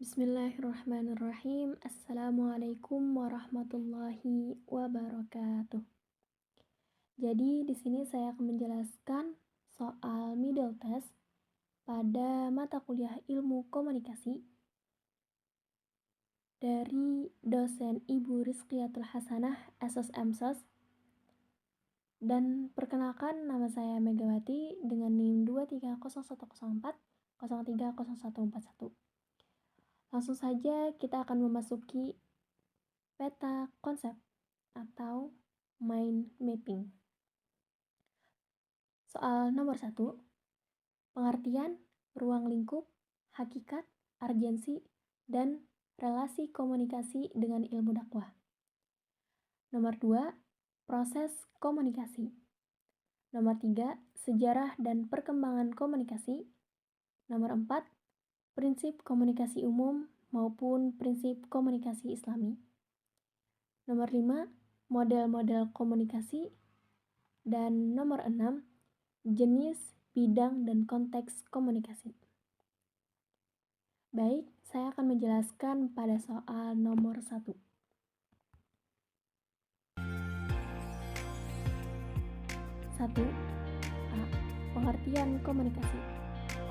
Bismillahirrahmanirrahim. Assalamualaikum warahmatullahi wabarakatuh. Jadi di sini saya akan menjelaskan soal middle test pada mata kuliah Ilmu Komunikasi dari dosen Ibu Rizqiyatul Hasanah SSMSOS. Dan perkenalkan, nama saya Megawati dengan NIM 230104 030141. Langsung saja kita akan memasuki peta konsep atau mind mapping. Soal nomor 1, pengertian, ruang lingkup, hakikat, urgensi, dan relasi komunikasi dengan ilmu dakwah. Nomor 2, proses komunikasi. Nomor 3, sejarah dan perkembangan komunikasi. Nomor 4, prinsip komunikasi umum maupun prinsip komunikasi Islami. Nomor 5, model-model komunikasi. Dan nomor 6, jenis, bidang, dan konteks komunikasi. Baik, saya akan menjelaskan pada soal nomor 1. A. Pengertian komunikasi.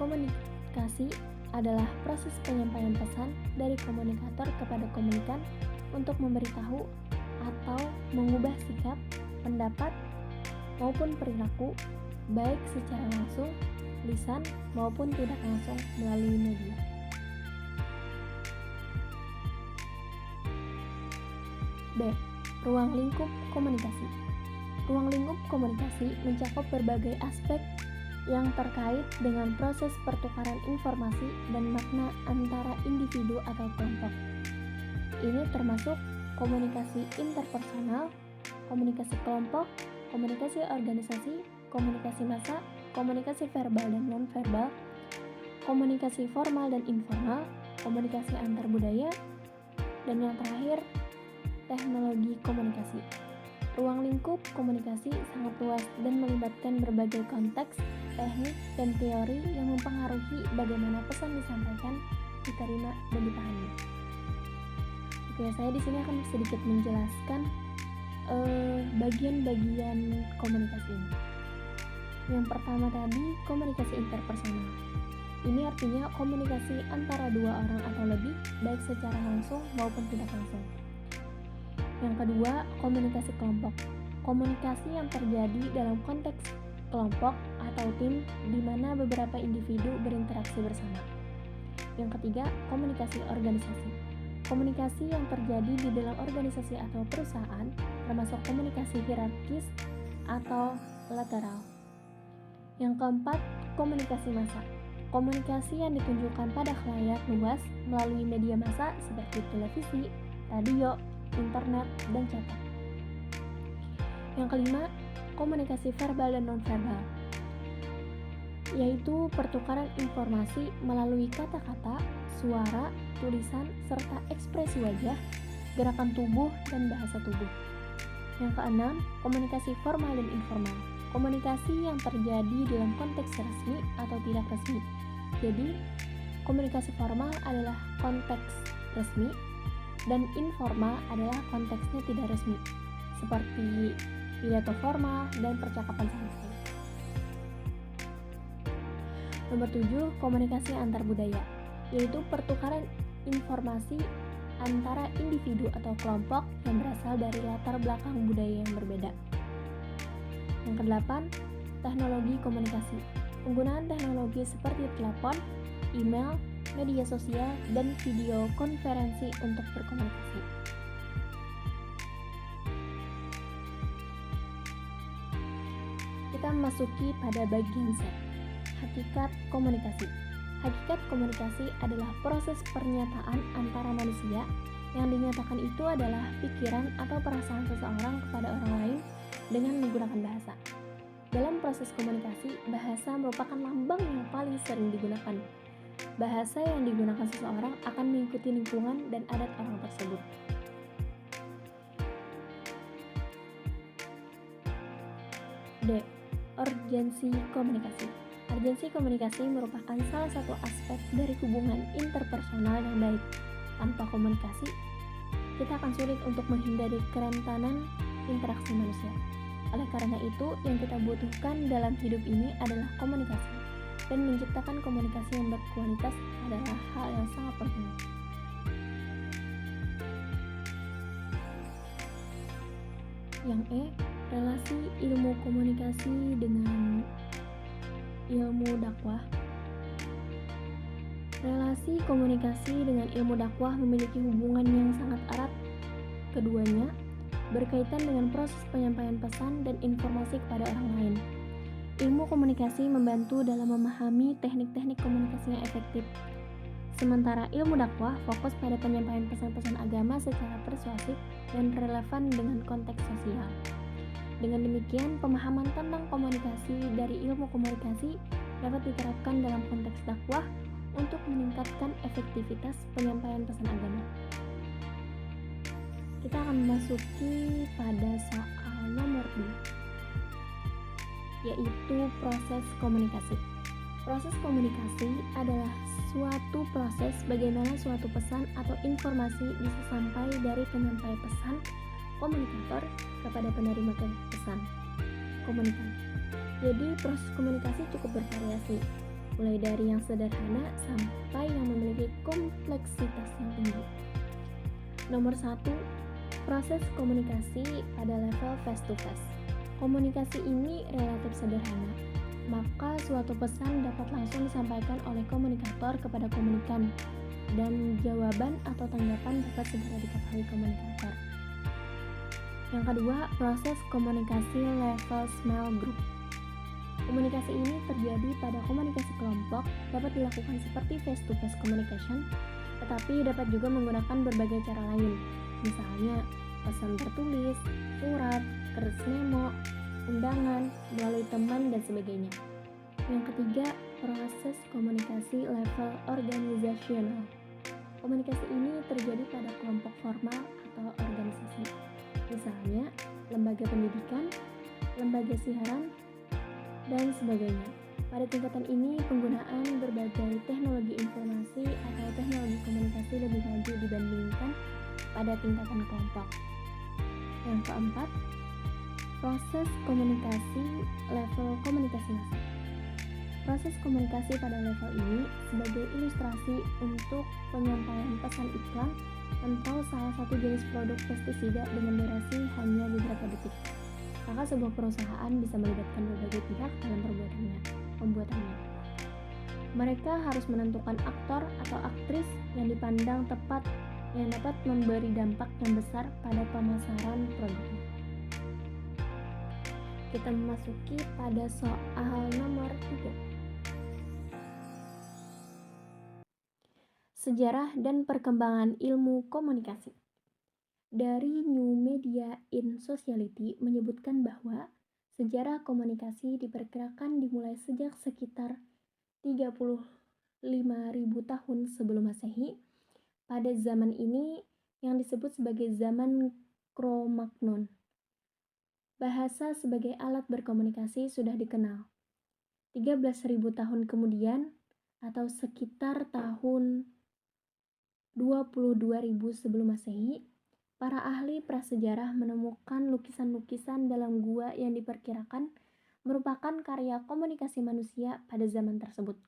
Komunikasi adalah proses penyampaian pesan dari komunikator kepada komunikan untuk memberitahu atau mengubah sikap, pendapat, maupun perilaku, baik secara langsung, lisan, maupun tidak langsung melalui media. B. Ruang lingkup komunikasi. Ruang lingkup komunikasi mencakup berbagai aspek yang terkait dengan proses pertukaran informasi dan makna antara individu atau kelompok. Ini termasuk komunikasi interpersonal, komunikasi kelompok, komunikasi organisasi, komunikasi massa, komunikasi verbal dan non-verbal, komunikasi formal dan informal, komunikasi antar budaya, dan yang terakhir, teknologi komunikasi. Ruang lingkup komunikasi sangat luas dan melibatkan berbagai konteks, teknik, dan teori yang mempengaruhi bagaimana pesan disampaikan, diterima, dan dipahami. Oke, saya di sini akan sedikit menjelaskan bagian-bagian komunikasi ini. Yang pertama tadi, komunikasi interpersonal. Ini artinya komunikasi antara dua orang atau lebih, baik secara langsung maupun tidak langsung. Yang kedua, komunikasi kelompok. Komunikasi yang terjadi dalam konteks kelompok atau tim di mana beberapa individu berinteraksi bersama. Yang ketiga, komunikasi organisasi. Komunikasi yang terjadi di dalam organisasi atau perusahaan, termasuk komunikasi hierarkis atau lateral. Yang keempat, komunikasi massa. Komunikasi yang ditunjukkan pada khalayak luas melalui media massa seperti televisi, radio, internet, dan cetak. Yang kelima, komunikasi verbal dan non-verbal, yaitu pertukaran informasi melalui kata-kata, suara, tulisan, serta ekspresi wajah, gerakan tubuh, dan bahasa tubuh. Yang keenam, komunikasi formal dan informal. Komunikasi yang terjadi dalam konteks resmi atau tidak resmi. Jadi, komunikasi formal adalah konteks resmi, dan informal adalah konteksnya tidak resmi, seperti pidato formal dan percakapan santai. Nomor 7, komunikasi antar budaya, yaitu pertukaran informasi antara individu atau kelompok yang berasal dari latar belakang budaya yang berbeda. Yang kedelapan, teknologi komunikasi. Penggunaan teknologi seperti telepon, email, media sosial, dan video konferensi untuk berkomunikasi. Kita memasuki pada bagian C, hakikat komunikasi. Hakikat komunikasi adalah proses pernyataan antara manusia. Yang dinyatakan itu adalah pikiran atau perasaan seseorang kepada orang lain dengan menggunakan bahasa. Dalam proses komunikasi, bahasa merupakan lambang yang paling sering digunakan. Bahasa yang digunakan seseorang akan mengikuti lingkungan dan adat orang tersebut. D. Urgensi komunikasi Urgensi komunikasi merupakan salah satu aspek dari hubungan interpersonal yang baik. Tanpa komunikasi, kita akan sulit untuk menghindari kerentanan interaksi manusia. Oleh karena itu, yang kita butuhkan dalam hidup ini adalah komunikasi. Dan menciptakan komunikasi yang berkualitas adalah hal yang sangat penting. Yang E, relasi ilmu komunikasi dengan ilmu dakwah. Relasi komunikasi dengan ilmu dakwah memiliki hubungan yang sangat erat. Keduanya berkaitan dengan proses penyampaian pesan dan informasi kepada orang lain. Ilmu komunikasi membantu dalam memahami teknik-teknik komunikasi yang efektif. Sementara ilmu dakwah fokus pada penyampaian pesan-pesan agama secara persuasif dan relevan dengan konteks sosial. Dengan demikian, pemahaman tentang komunikasi dari ilmu komunikasi dapat diterapkan dalam konteks dakwah untuk meningkatkan efektivitas penyampaian pesan agama. Kita akan memasuki pada soal nomor 2, yaitu proses komunikasi. Proses komunikasi adalah suatu proses bagaimana suatu pesan atau informasi bisa sampai dari penyampai pesan komunikator kepada penerima pesan komunikan. Jadi proses komunikasi cukup bervariasi, mulai dari yang sederhana sampai yang memiliki kompleksitas yang tinggi. Nomor 1, proses komunikasi pada level face to face. Komunikasi ini relatif sederhana, maka suatu pesan dapat langsung disampaikan oleh komunikator kepada komunikan, dan jawaban atau tanggapan dapat segera diketahui komunikator. Yang kedua, proses komunikasi level small group. Komunikasi ini terjadi pada komunikasi kelompok, dapat dilakukan seperti face-to-face communication, tetapi dapat juga menggunakan berbagai cara lain, misalnya pesan tertulis, surat, kertas memo, undangan, melalui teman, dan sebagainya. Yang ketiga, proses komunikasi level organizasional. Komunikasi ini terjadi pada kelompok formal atau organisasi, misalnya lembaga pendidikan, lembaga siaran, dan sebagainya. Pada tingkatan ini, penggunaan berbagai teknologi informasi atau teknologi komunikasi lebih maju dibandingkan pada tingkatan kelompok. Yang keempat, proses komunikasi level komunikasi massa. Proses komunikasi pada level ini sebagai ilustrasi untuk penyampaian pesan iklan atau salah satu jenis produk pestisida dengan durasi hanya beberapa detik. Maka sebuah perusahaan bisa melibatkan berbagai pihak dalam pembuatannya. Mereka harus menentukan aktor atau aktris yang dipandang tepat yang dapat memberi dampak yang besar pada pemasaran produknya. Kita memasuki pada soal nomor 3. Sejarah dan perkembangan ilmu komunikasi. Dari New Media in Society menyebutkan bahwa sejarah komunikasi diperkirakan dimulai sejak sekitar 35.000 tahun sebelum Masehi. Pada zaman ini yang disebut sebagai zaman Cro-Magnon. Bahasa sebagai alat berkomunikasi sudah dikenal. 13.000 tahun kemudian atau sekitar tahun 22.000 sebelum Masehi, para ahli prasejarah menemukan lukisan-lukisan dalam gua yang diperkirakan merupakan karya komunikasi manusia pada zaman tersebut.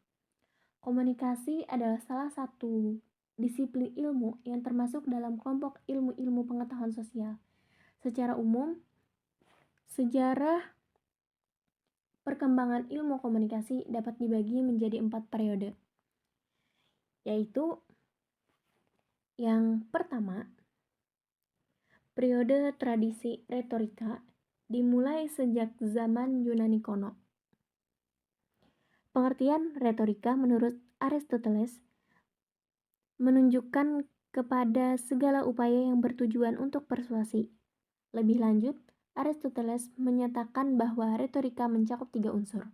Komunikasi adalah salah satu disiplin ilmu yang termasuk dalam kelompok ilmu-ilmu pengetahuan sosial. Secara umum, sejarah perkembangan ilmu komunikasi dapat dibagi menjadi 4 periode, yaitu yang pertama, periode tradisi retorika dimulai sejak zaman Yunani kuno. Pengertian retorika menurut Aristoteles menunjukkan kepada segala upaya yang bertujuan untuk persuasi. Lebih lanjut, Aristoteles menyatakan bahwa retorika mencakup 3 unsur,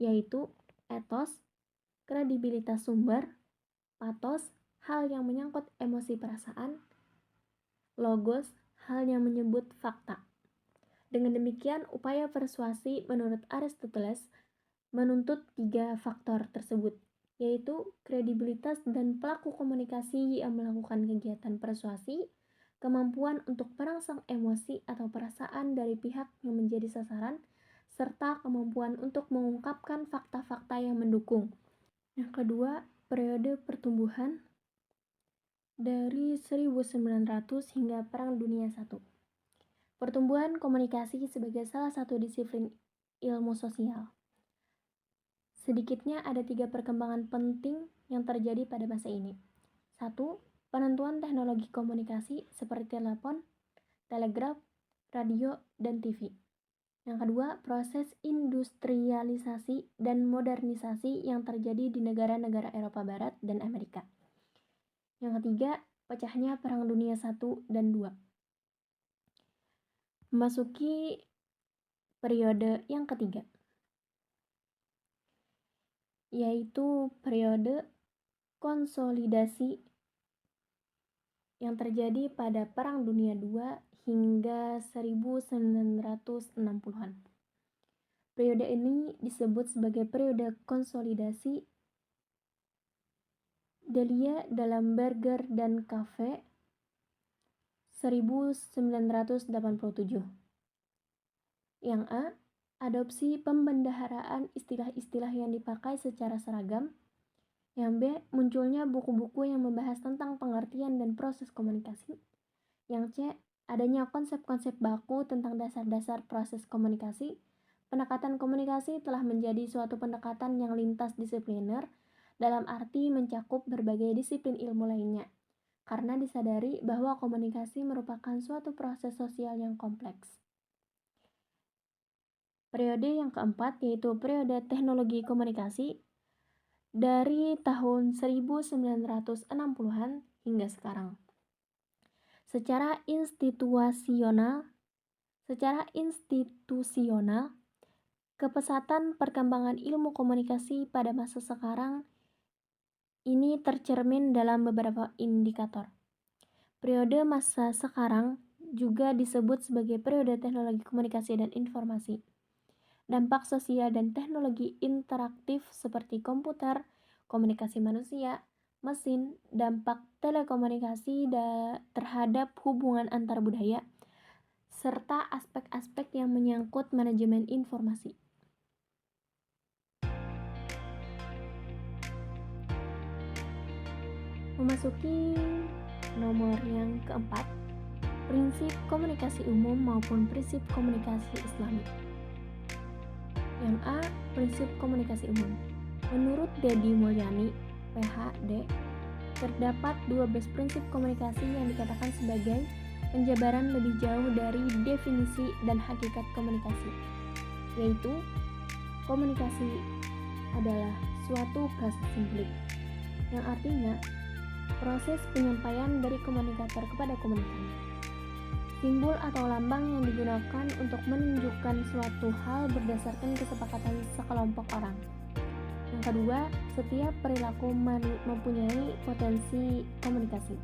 yaitu ethos, kredibilitas sumber, pathos, hal yang menyangkut emosi perasaan, logos, hal yang menyebut fakta. Dengan demikian, upaya persuasi menurut Aristoteles menuntut 3 faktor tersebut, yaitu kredibilitas dan pelaku komunikasi yang melakukan kegiatan persuasi, kemampuan untuk merangsang emosi atau perasaan dari pihak yang menjadi sasaran, serta kemampuan untuk mengungkapkan fakta-fakta yang mendukung. Yang kedua, periode pertumbuhan dari 1900 hingga Perang Dunia I. Pertumbuhan komunikasi sebagai salah satu disiplin ilmu sosial. Sedikitnya ada 3 perkembangan penting yang terjadi pada masa ini. 1. Penentuan teknologi komunikasi seperti telepon, telegraf, radio, dan TV. Yang kedua, proses industrialisasi dan modernisasi yang terjadi di negara-negara Eropa Barat dan Amerika. Yang ketiga, pecahnya Perang Dunia I dan II. Memasuki periode yang ketiga, yaitu periode konsolidasi yang terjadi pada Perang Dunia II hingga 1960-an. Periode ini disebut sebagai periode konsolidasi. Delia dalam Berger dan Cafe 1987. Yang A. Adopsi pembendaharaan istilah-istilah yang dipakai secara seragam. Yang B. Munculnya buku-buku yang membahas tentang pengertian dan proses komunikasi. Yang C. Adanya konsep-konsep baku tentang dasar-dasar proses komunikasi. Pendekatan komunikasi telah menjadi suatu pendekatan yang lintas disipliner dalam arti mencakup berbagai disiplin ilmu lainnya, karena disadari bahwa komunikasi merupakan suatu proses sosial yang kompleks. Periode yang keempat yaitu periode teknologi komunikasi dari tahun 1960-an hingga sekarang. Secara institusional, kepesatan perkembangan ilmu komunikasi pada masa sekarang ini tercermin dalam beberapa indikator. Periode masa sekarang juga disebut sebagai periode teknologi komunikasi dan informasi. Dampak sosial dan teknologi interaktif seperti komputer, komunikasi manusia, mesin, dampak telekomunikasi terhadap hubungan antar budaya, serta aspek-aspek yang menyangkut manajemen informasi. Memasuki nomor yang keempat, prinsip komunikasi umum maupun prinsip komunikasi Islami. Yang A. Prinsip komunikasi umum. Menurut Dedi Mulyani, PhD, terdapat 12 prinsip komunikasi yang dikatakan sebagai penjabaran lebih jauh dari definisi dan hakikat komunikasi, yaitu komunikasi adalah suatu proses simplik, yang artinya proses penyampaian dari komunikator kepada komunikan. Simbol atau lambang yang digunakan untuk menunjukkan suatu hal berdasarkan kesepakatan sekelompok orang. Yang kedua, setiap perilaku mempunyai potensi komunikasi.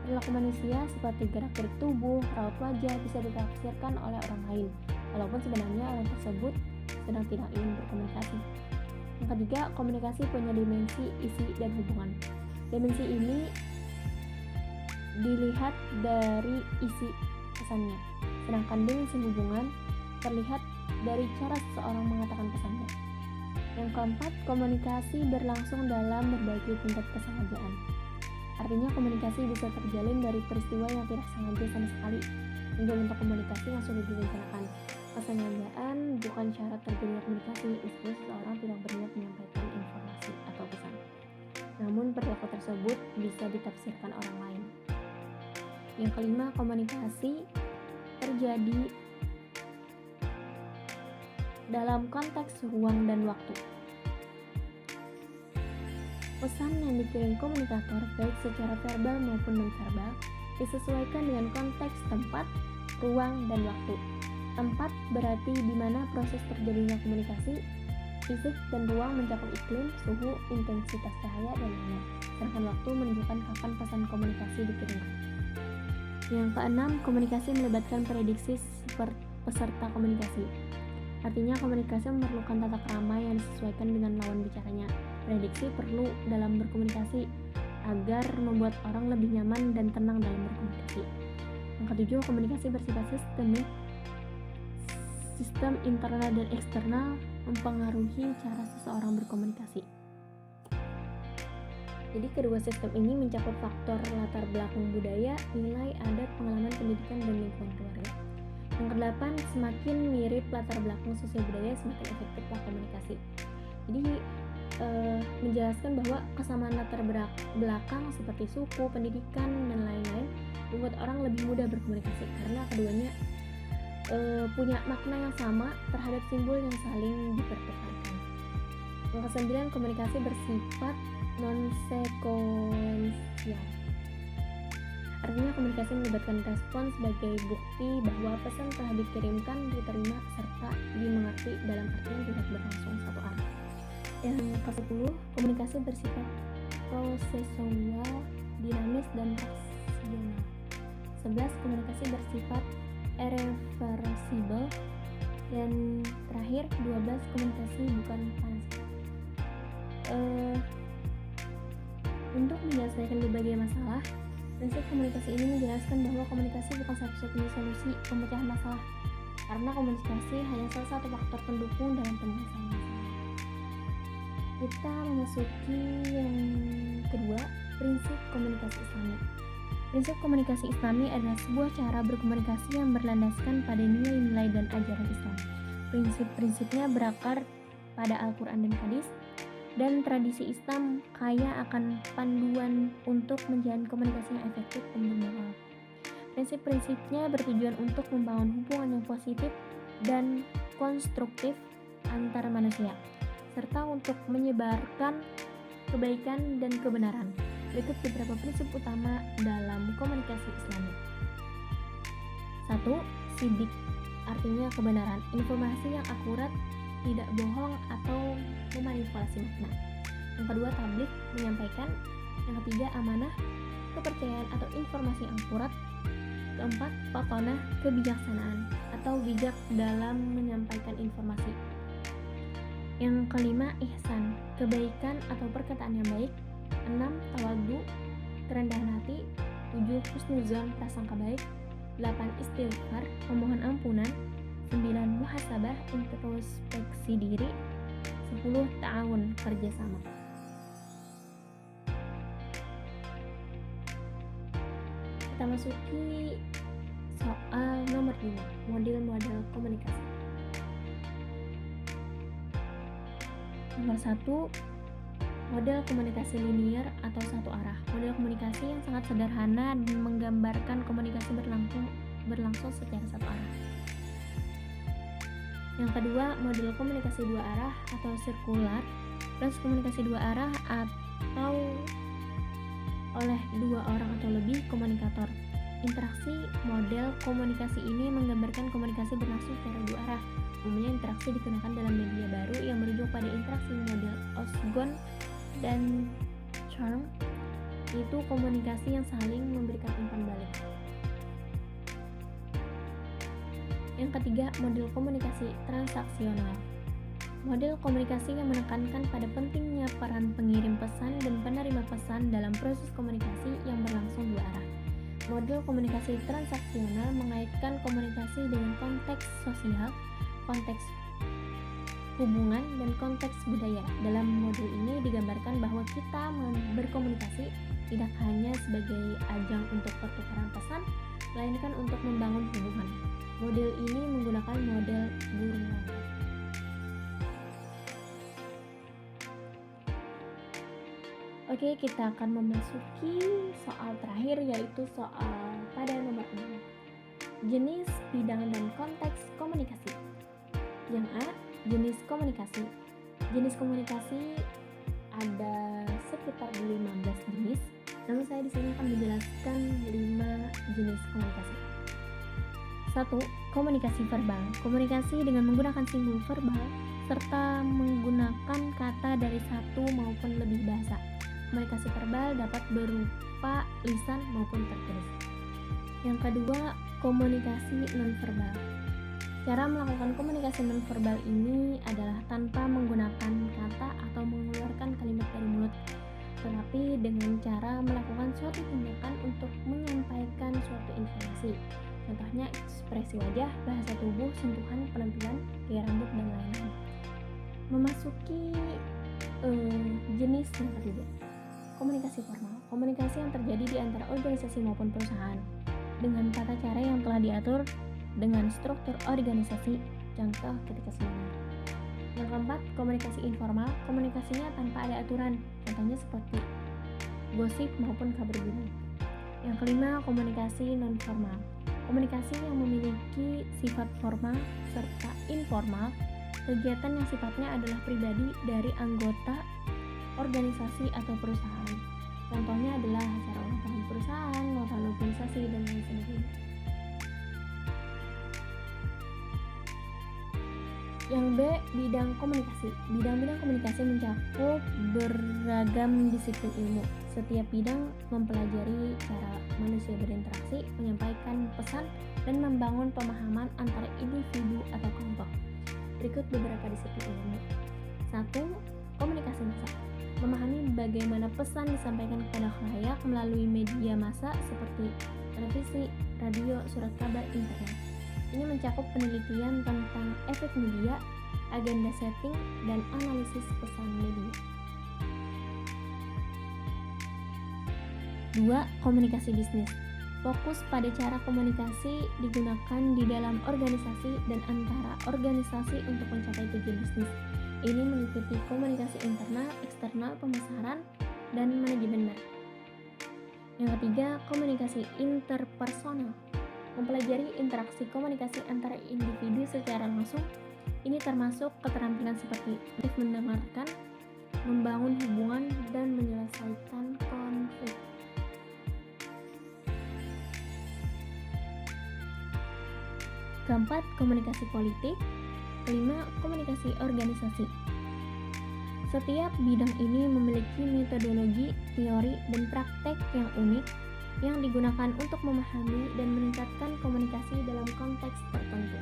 Perilaku manusia seperti gerak-gerik tubuh, raut wajah bisa ditafsirkan oleh orang lain, walaupun sebenarnya orang tersebut sedang tidak ingin berkomunikasi. Yang ketiga, komunikasi punya dimensi, isi, dan hubungan. Dimensi ini dilihat dari isi pesannya, sedangkan dimensi hubungan terlihat dari cara seseorang mengatakan pesannya. Yang keempat, komunikasi berlangsung dalam berbagai tingkat kesengajaan. Artinya komunikasi bisa terjalin dari peristiwa yang tidak sengaja sama sekali hingga bentuk komunikasi yang sudah direncanakan. Kesengajaan bukan syarat terjadinya komunikasi, meskipun seseorang tidak berniat menyampaikan informasi atau pesan. Namun perilaku tersebut bisa ditafsirkan orang lain. Yang kelima, komunikasi terjadi dalam konteks ruang dan waktu. Pesan yang dikirim komunikator baik secara verbal maupun non-verbal disesuaikan dengan konteks tempat, ruang, dan waktu. Tempat berarti di mana proses terjadinya komunikasi. Fisik dan ruang mencakup iklim, suhu, intensitas cahaya, dan lainnya. Sedangkan waktu menunjukkan kapan pesan komunikasi dikirimkan. Yang keenam, komunikasi melibatkan prediksi peserta komunikasi. Artinya komunikasi memerlukan tata krama yang disesuaikan dengan lawan bicaranya. Prediksi perlu dalam berkomunikasi agar membuat orang lebih nyaman dan tenang dalam berkomunikasi. Yang ketujuh, komunikasi bersifat sistemik. Sistem internal dan eksternal mempengaruhi cara seseorang berkomunikasi. Jadi kedua sistem ini mencakup faktor latar belakang budaya, nilai, adat, pengalaman pendidikan, dan lingkungan keluarga. Yang kedelapan, semakin mirip latar belakang sosial budaya, semakin efektiflah komunikasi. Jadi menjelaskan bahwa kesamaan latar belakang seperti suku, pendidikan, dan lain-lain membuat orang lebih mudah berkomunikasi karena keduanya punya makna yang sama terhadap simbol yang saling dipertukarkan. Yang kesembilan, komunikasi bersifat non-sekuensial. Artinya komunikasi melibatkan respon sebagai bukti bahwa pesan telah dikirimkan, diterima, serta dimengerti dalam artian tidak berlangsung satu arah. Yang ke-10, komunikasi bersifat prosesual, dinamis, dan rasional. 11, komunikasi bersifat irreversible. Dan terakhir, 12, komunikasi bukan panas. Untuk menyelesaikan berbagai masalah, prinsip komunikasi ini menjelaskan bahwa komunikasi bukan satu-satunya solusi pemecahan masalah, karena komunikasi hanya salah satu faktor pendukung dalam penyelesaian masalah. Kita memasuki yang kedua, prinsip komunikasi Islami. Prinsip komunikasi Islami adalah sebuah cara berkomunikasi yang berlandaskan pada nilai-nilai dan ajaran Islam. Prinsip-prinsipnya berakar pada Al-Quran dan Hadis, dan tradisi Islam kaya akan panduan untuk menjalin komunikasi yang efektif dan bermoral. Prinsip-prinsipnya bertujuan untuk membangun hubungan yang positif dan konstruktif antar manusia, serta untuk menyebarkan kebaikan dan kebenaran. Berikut beberapa prinsip utama dalam komunikasi Islami. 1. Sidik, artinya kebenaran, informasi yang akurat, tidak bohong atau memanipulasi makna. Yang kedua, tabligh, menyampaikan. Yang ketiga, amanah, kepercayaan atau informasi yang akurat. Keempat, fatonah, kebijaksanaan atau bijak dalam menyampaikan informasi. Yang kelima, ihsan, kebaikan atau perkataan yang baik. 6. Tawadhu, kerendahan hati. 7. Husnuzon, prasangka baik. 8. Istighfar, memohon ampunan. 9. Muhasabah, introspeksi diri. 10. Ta'awun, kerjasama. Kita masuki soal nomor 5, model-model komunikasi. Nomor 1, model komunikasi linier atau satu arah. Model komunikasi yang sangat sederhana dan menggambarkan komunikasi berlangsung secara satu arah. Yang kedua, model komunikasi dua arah atau sirkular. Proses komunikasi dua arah atau oleh dua orang atau lebih komunikator. Interaksi model komunikasi ini menggambarkan komunikasi berlangsung secara dua arah. Umumnya interaksi digunakan dalam media baru yang merujuk pada interaksi model Osgood dan Charm, yaitu komunikasi yang saling memberikan umpan balik. Yang ketiga, model komunikasi transaksional. Model komunikasi yang menekankan pada pentingnya peran pengirim pesan dan penerima pesan dalam proses komunikasi yang berlangsung dua arah. Model komunikasi transaksional mengaitkan komunikasi dengan konteks sosial, konteks hubungan, dan konteks budaya. Dalam model ini digambarkan bahwa kita berkomunikasi tidak hanya sebagai ajang untuk pertukaran pesan, melainkan untuk membangun hubungan. Model ini menggunakan model Burnham. Oke, kita akan memasuki soal terakhir, yaitu soal pada nomor 6. Jenis, bidang, dan konteks komunikasi. Yang A, jenis komunikasi. Jenis komunikasi ada sekitar 15 jenis. Namun saya di sini akan menjelaskan 5 jenis komunikasi. 1. Komunikasi verbal. Komunikasi dengan menggunakan simbol verbal serta menggunakan kata dari satu maupun lebih bahasa. Komunikasi verbal dapat berupa lisan maupun tertulis. Yang kedua, komunikasi nonverbal. Cara melakukan komunikasi nonverbal ini adalah tanpa menggunakan kata atau mengeluarkan kalimat dari mulut, tetapi dengan cara melakukan suatu tindakan untuk menyampaikan suatu informasi. Contohnya ekspresi wajah, bahasa tubuh, sentuhan, penampilan, gaya rambut, dan lain-lain. Memasuki jenis yang ketiga, komunikasi formal. Komunikasi yang terjadi di antara organisasi maupun perusahaan dengan tata cara yang telah diatur dengan struktur organisasi, contoh ketika seminar. Yang keempat, komunikasi informal. Komunikasinya tanpa ada aturan, contohnya seperti gosip maupun kabar burung. Yang kelima, komunikasi non-formal. Komunikasi yang memiliki sifat formal serta informal, kegiatan yang sifatnya adalah pribadi dari anggota organisasi atau perusahaan. Contohnya adalah acara ulang tahun perusahaan, nota organisasi, dan lain sebagainya. Yang B, bidang komunikasi. Bidang-bidang komunikasi mencakup beragam disiplin ilmu. Setiap bidang mempelajari cara manusia berinteraksi, menyampaikan pesan, dan membangun pemahaman antara individu atau kelompok. Berikut beberapa disiplin ilmu. 1. Komunikasi massa. Memahami bagaimana pesan disampaikan kepada khalayak melalui media massa seperti televisi, radio, surat kabar, internet. Ini mencakup penelitian tentang efek media, agenda setting, dan analisis pesan media. 2. Komunikasi bisnis. Fokus pada cara komunikasi digunakan di dalam organisasi dan antara organisasi untuk mencapai tujuan bisnis. Ini meliputi komunikasi internal, eksternal, pemasaran, dan manajemen merek. Yang ketiga, komunikasi interpersonal. Mempelajari interaksi komunikasi antara individu secara langsung. Ini termasuk keterampilan seperti mendengarkan, membangun hubungan, dan menyelesaikan konflik. Keempat, komunikasi politik. Kelima, komunikasi organisasi. Setiap bidang ini memiliki metodologi, teori, dan praktek yang unik yang digunakan untuk memahami dan meningkatkan komunikasi dalam konteks tertentu.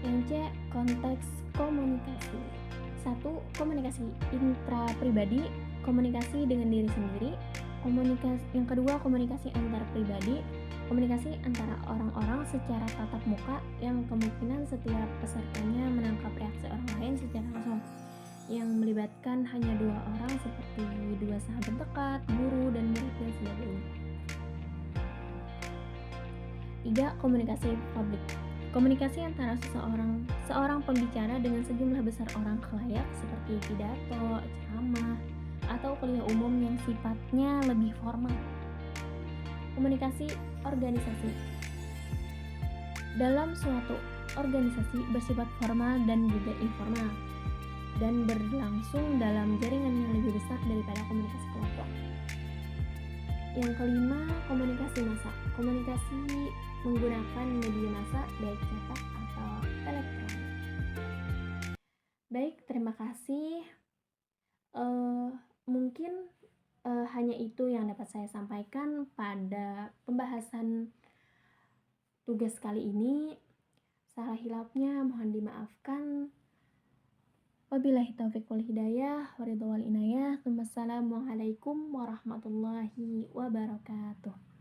Yang C, konteks komunikasi. 1. Komunikasi intrapribadi, komunikasi dengan diri sendiri. Yang kedua, komunikasi antar pribadi, komunikasi antara orang-orang secara tatap muka yang kemungkinan setiap pesertanya menangkap reaksi orang lain secara langsung, yang melibatkan hanya dua orang seperti dua sahabat dekat, guru, dan murid dan sebagainya. 3. Komunikasi publik. Komunikasi antara seorang pembicara dengan sejumlah besar orang khalayak seperti pidato, ceramah, atau kuliah umum yang sifatnya lebih formal. Komunikasi organisasi. Dalam suatu organisasi bersifat formal dan juga informal, dan berlangsung dalam jaringan yang lebih besar daripada komunikasi kelompok. Yang kelima, komunikasi massa. Komunikasi menggunakan media massa baik cetak atau elektronik. Baik, terima kasih. Mungkin hanya itu yang dapat saya sampaikan pada pembahasan tugas kali ini. Salah hilapnya mohon dimaafkan. Wabillahi taufiq wal hidayah, waridho wal inayah. Wassalamualaikum warahmatullahi wabarakatuh.